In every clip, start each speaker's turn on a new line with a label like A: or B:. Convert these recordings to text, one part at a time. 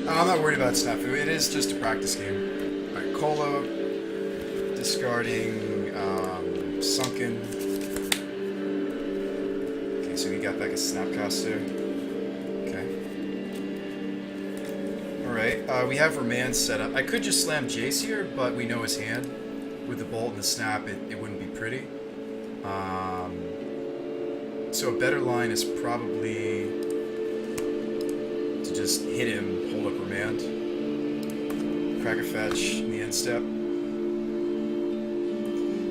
A: I'm not worried about Snafu. It is just a practice game. Alright, Colo, discarding, Sunken. Okay, so we got back a Snapcaster. Okay. Alright, we have Remand set up. I could just slam Jace here, but we know his hand. With the Bolt and the Snap, it wouldn't be pretty. So a better line is probably to just hit him, hold up Remand. Crack a fetch in the end step.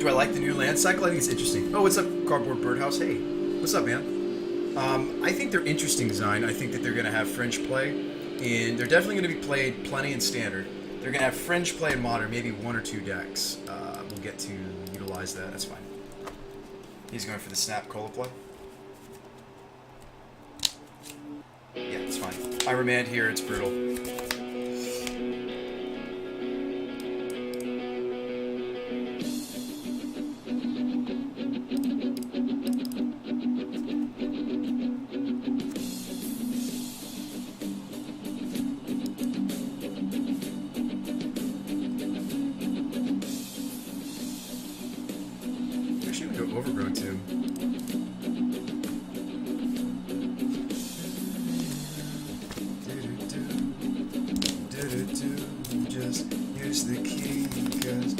A: Do I like the new land cycle? I think it's interesting. Oh, what's up, Cardboard Birdhouse? Hey, what's up, man? I think they're interesting design. I think that they're going to have fringe play. And they're definitely going to be played plenty in Standard. They're going to have fringe play in Modern, maybe 1 or 2 decks. We'll get to utilize that. That's fine. He's going for the Snap Cola play. Yeah, it's fine. I Remand here. It's brutal. Overgrown too. Just use the key, cause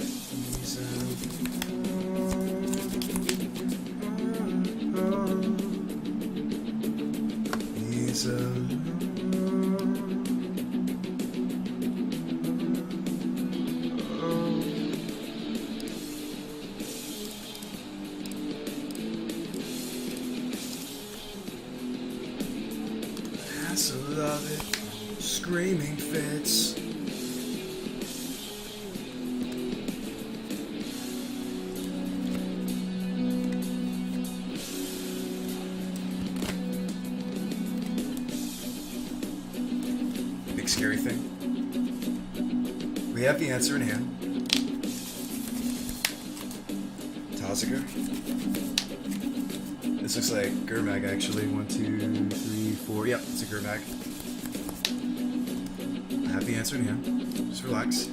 A: he's I love it. Screaming fits. Big scary thing. We have the answer in hand. Taziger. This looks like Gurmag actually. 1, 2, 3, 4. Yep, it's a Gurmag. I have the answer in hand. Just relax.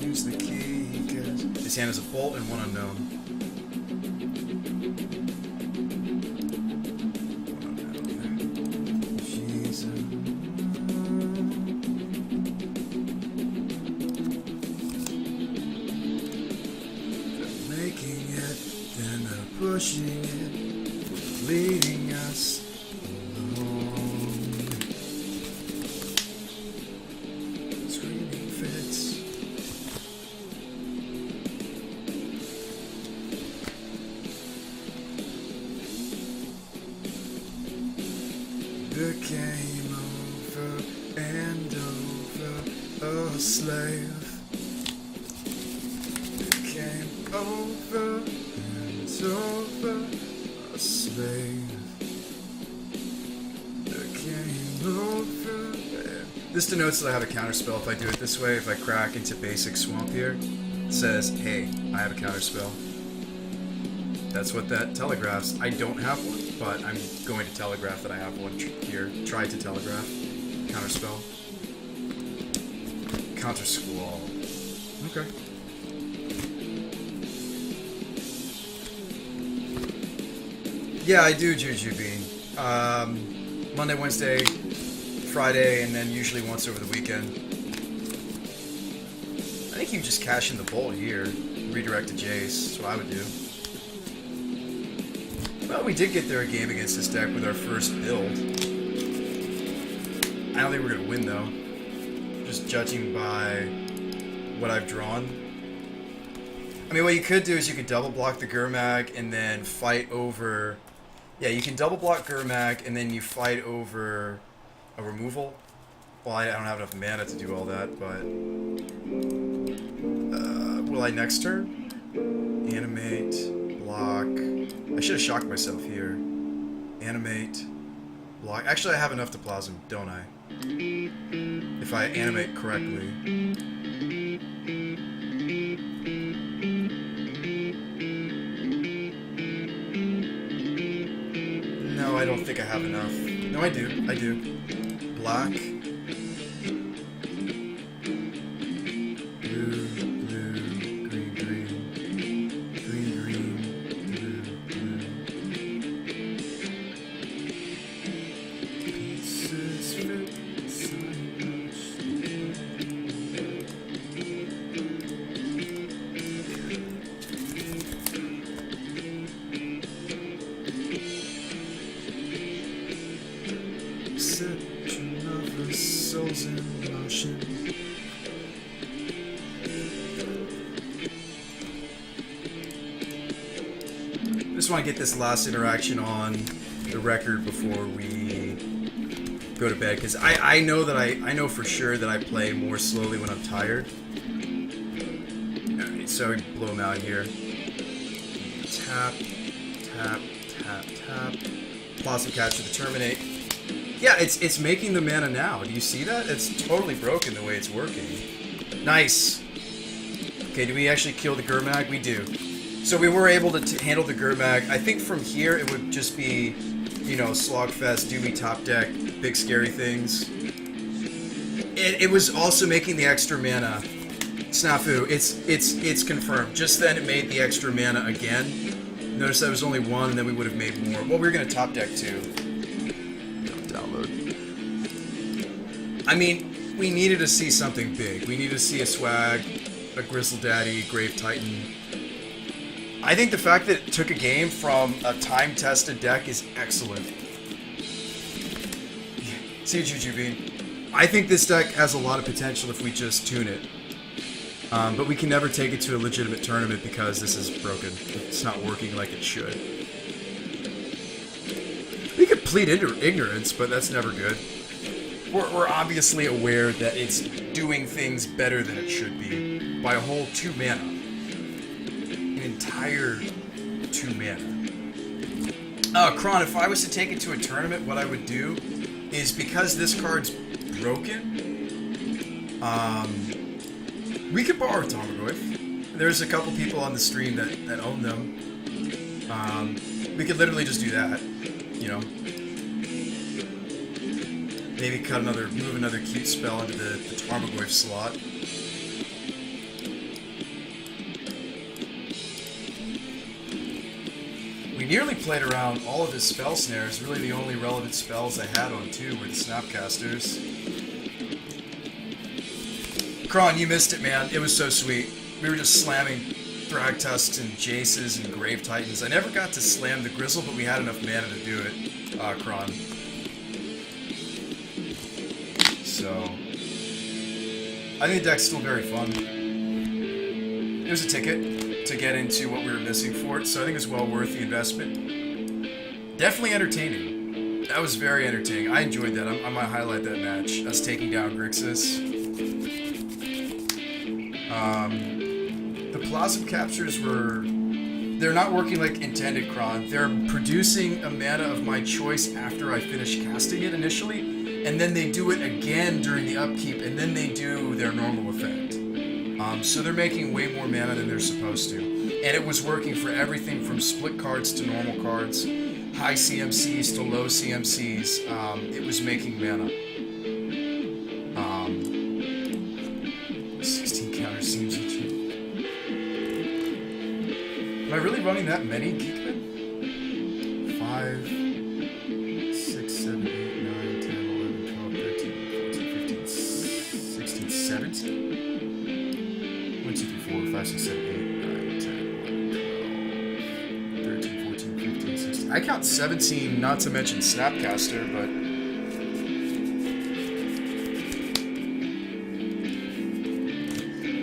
A: Use the key, cause his hand is a Bolt and 1 unknown. Pushing it, leading us along. Screaming fits. Became over and over a slave. Became over and over a slave. Became over. This denotes that I have a counterspell if I do it this way. If I crack into basic swamp here, it says, hey, I have a counterspell. That's what that telegraphs. I don't have one, but I'm going to telegraph that I have one here. Try to telegraph. Counterspell. Counter Squall. Okay. Yeah, I do Juju Bean. Monday, Wednesday, Friday, and then usually once over the weekend. I think you just cash in the Bolt here. Redirect to Jace. That's what I would do. Well, we did get there a game against this deck with our first build. I don't think we're going to win, though. Just judging by what I've drawn. I mean, what you could do is you could double block the Gurmag and then fight over... Yeah, you can double block Gurmag and then you fight over a removal. Well, I don't have enough mana to do all that, but... will I next turn? Animate, block... I should have shocked myself here. Animate, block... Actually, I have enough to Plasm, don't I? If I animate correctly. don't think I have enough. No, I do. I do. Black. Blue, blue, green, green. Green, green, blue, blue. Pieces fit so much. Exception of the souls in motion. Just want to get this last interaction on the record before we go to bed, because I know that I know for sure that I play more slowly when I'm tired. Alright, so we blow them out here. Tap, tap, tap, tap. Plasma capture to terminate. Yeah, it's making the mana now. Do you see that? It's totally broken the way it's working. Nice. Okay, do we actually kill the Gurmag? We do. So we were able to handle the Gurmag. I think from here it would just be, you know, Slogfest, Dewey, top deck, big scary things. It was also making the extra mana. Snafu, it's confirmed. Just then it made the extra mana again. Notice that was only one, and then we would have made more. Well, we were going to top deck too. Download. I mean, we needed to see something big. We needed to see a Swag, a Grizzle Daddy, Grave Titan. I think the fact that it took a game from a time-tested deck is excellent. See you, Juju Bean. I think this deck has a lot of potential if we just tune it. But we can never take it to a legitimate tournament because this is broken. It's not working like it should. We could plead ignorance, but that's never good. We're obviously aware that it's doing things better than it should be by a whole 2 mana. An entire 2 mana. Kron, if I was to take it to a tournament, what I would do is, because this card's broken, we could borrow Tarmogoyf. There's a couple people on the stream that own them. We could literally just do that, you know. Maybe move another cute spell into the Tarmogoyf slot. We nearly played around all of his spell snares. Really, the only relevant spells I had on 2 were the Snapcasters. Kron, you missed it, man. It was so sweet. We were just slamming Thragtusks and Jaces and Grave Titans. I never got to slam the Grizzle, but we had enough mana to do it, Kron. So, I think the deck's still very fun. It was a ticket to get into what we were missing for it, so I think it's well worth the investment. Definitely entertaining. That was very entertaining. I enjoyed that. I might highlight that match. Us taking down Grixis. The Plasm Captures they're not working like intended, Kron. They're producing a mana of my choice after I finish casting it initially, and then they do it again during the upkeep, and then they do their normal effect. So they're making way more mana than they're supposed to. And it was working for everything from split cards to normal cards, high CMCs to low CMCs. It was making mana. 16 counter seems legit. Am I really running that many, Geekman? 5, 6, 7, 8, 9, 10, 11, 12, 13, 14, 15, 16, 17? 1, 2, 3, 4, 5, 6, 7, 8, 9, 10, 11, 12, 13, 14, 15, 16. I count 17, not to mention Snapcaster, but...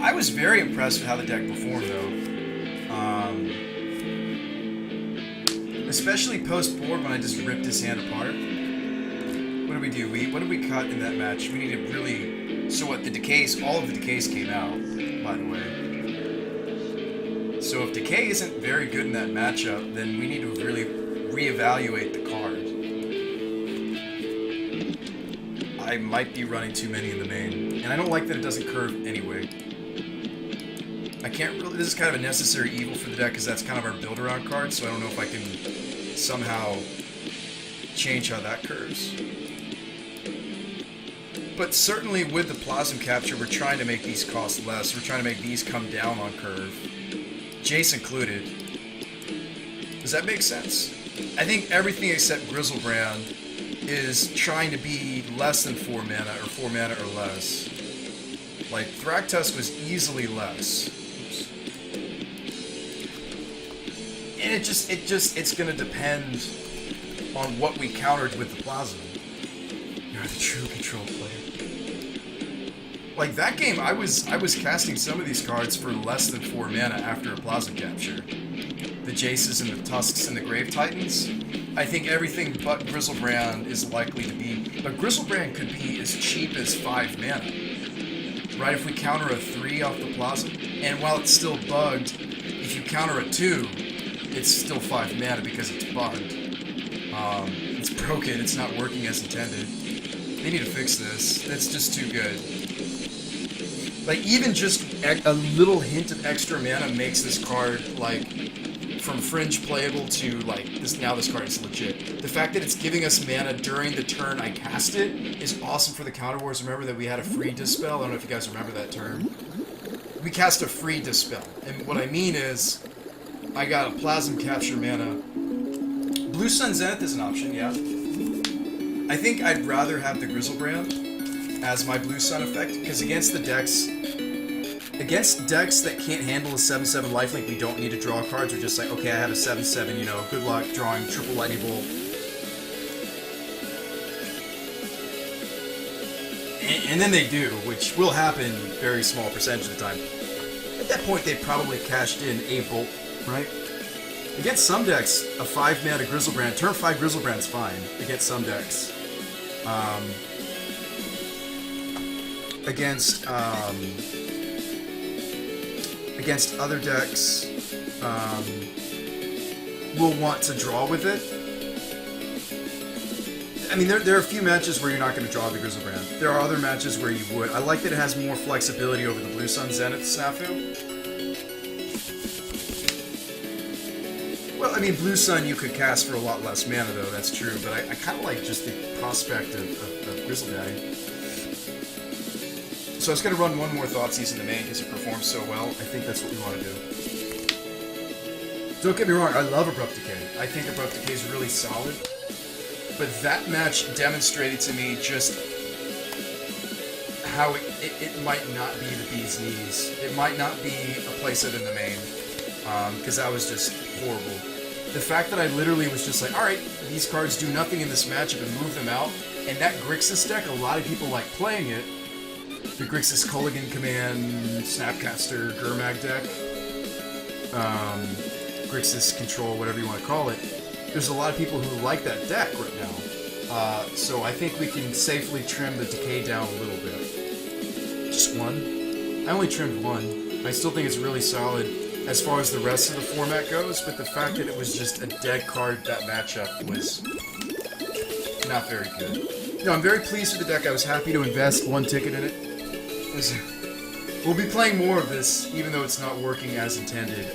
A: I was very impressed with how the deck performed, though. Especially post-board when I just ripped his hand apart. What did we do? What did we cut in that match? We need to really... So what, the decays, all of the decays came out, by the way. So if decay isn't very good in that matchup, then we need to really reevaluate the card. I might be running too many in the main. And I don't like that it doesn't curve anyway. I can't really... This is kind of a necessary evil for the deck, because that's kind of our build-around card, so I don't know if I can somehow change how that curves. But certainly with the Plasm Capture, we're trying to make these cost less. We're trying to make these come down on curve. Jace included. Does that make sense? I think everything except Grizzlebrand is trying to be less than 4 mana, or 4 mana or less. Like, Thragtusk was easily less. Oops. And it's gonna depend on what we countered with the Plasma. You're the true control player. Like, that game, I was casting some of these cards for less than 4 mana after a Plasma Capture. The Jaces and the Tusks and the Grave Titans. I think everything but Grizzlebrand is likely to be... But Grizzlebrand could be as cheap as 5 mana. Right, if we counter a 3 off the Plasma. And while it's still bugged, if you counter a 2, it's still 5 mana because it's bugged. It's broken, it's not working as intended. They need to fix this. That's just too good. Like, even just a little hint of extra mana makes this card, like, from fringe playable to, like, now this card is legit. The fact that it's giving us mana during the turn I cast it is awesome for the Counter Wars. Remember that we had a free Dispel? I don't know if you guys remember that term. We cast a free Dispel. And what I mean is, I got a Plasm Capture mana. Blue Sun Zenith is an option, yeah. I think I'd rather have the Grizzlebrand as my Blue Sun effect, because against decks that can't handle a 7/7 lifelink, we don't need to draw cards. We're just like, okay, I have a 7/7, you know, good luck drawing triple lightning bolt. And then they do, which will happen very small percentage of the time. At that point, they probably cashed in a bolt, right? Against some decks, a 5 mana Grizzlebrand, turn 5 Grizzlebrand's fine against some decks. Against other decks, we'll want to draw with it. I mean, there are a few matches where you're not going to draw the Grizzlebrand. There are other matches where you would. I like that it has more flexibility over the Blue Sun Zenith Snafu. Well, I mean, Blue Sun you could cast for a lot less mana, though, that's true, but I kind of like just the prospect of Grizzleguy. So I was going to run one more Thoughtseize in the main because it performs so well. I think that's what we want to do. Don't get me wrong, I love Abrupt Decay. I think Abrupt Decay is really solid. But that match demonstrated to me just how it might not be the bee's knees. It might not be a playset in the main. Because that was just horrible. The fact that I literally was just like, alright, these cards do nothing in this matchup and move them out. And that Grixis deck, a lot of people like playing it. The Grixis Culligan Command, Snapcaster, Gurmag deck, Grixis Control, whatever you want to call it. There's a lot of people who like that deck right now. So I think we can safely trim the decay down a little bit. Just one. I only trimmed one. I still think it's really solid as far as the rest of the format goes, but the fact that it was just a dead card, that matchup was not very good. No, I'm very pleased with the deck. I was happy to invest 1 ticket in it. We'll be playing more of this, even though it's not working as intended.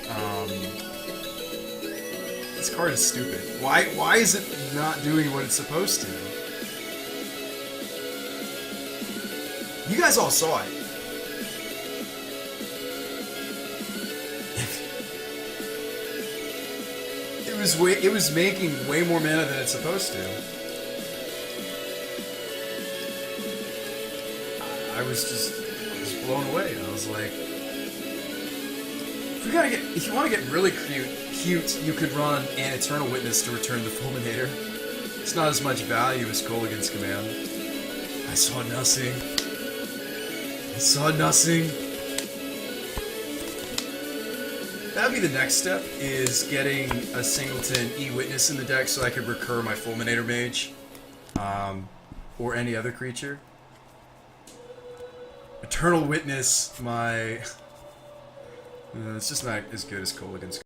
A: This card is stupid. Why is it not doing what it's supposed to? You guys all saw it. It was making way more mana than it's supposed to. I was blown away. I was like, if you want to get really cute, you could run an Eternal Witness to return the Fulminator. It's not as much value as Culligan's Command. I saw nothing. I saw nothing. That would be the next step, is getting a singleton E-Witness in the deck so I could recur my Fulminator Mage. Or any other creature. Eternal Witness, my... it's just not as good as Culligan's.